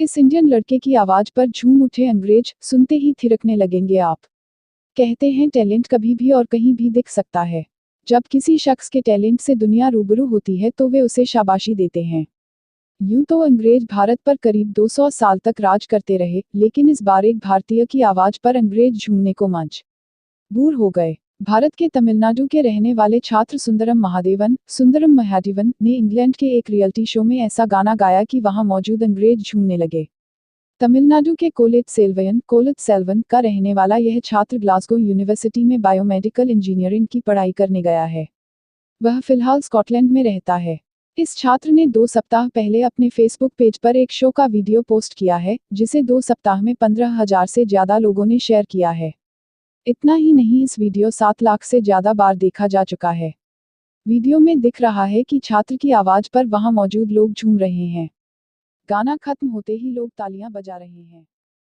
इस इंडियन लड़के की आवाज पर झूम उठे अंग्रेज, सुनते ही थिरकने लगेंगे आप। कहते हैं टैलेंट कभी भी और कहीं भी दिख सकता है। जब किसी शख्स के टैलेंट से दुनिया रूबरू होती है तो वे उसे शाबाशी देते हैं। यूं तो अंग्रेज भारत पर करीब 200 साल तक राज करते रहे, लेकिन इस बार एक भारतीय की आवाज पर अंग्रेज झूमने को मजबूर हो गए। भारत के तमिलनाडु के रहने वाले छात्र सुंदरम महादेवन ने इंग्लैंड के एक रियलिटी शो में ऐसा गाना गाया कि वहां मौजूद अंग्रेज झूमने लगे। तमिलनाडु के कोलित सेल्वन का रहने वाला यह छात्र ग्लासगो यूनिवर्सिटी में बायोमेडिकल इंजीनियरिंग की पढ़ाई करने गया है। वह फिलहाल स्कॉटलैंड में रहता है। इस छात्र ने 2 सप्ताह पहले अपने फेसबुक पेज पर एक शो का वीडियो पोस्ट किया है, जिसे 2 सप्ताह में 15,000 से ज्यादा लोगों ने शेयर किया है। इतना ही नहीं, इस वीडियो 7 लाख से ज्यादा बार देखा जा चुका है। वीडियो में दिख रहा है कि छात्र की आवाज पर वहां मौजूद लोग झूम रहे हैं। गाना खत्म होते ही लोग तालियां बजा रहे हैं।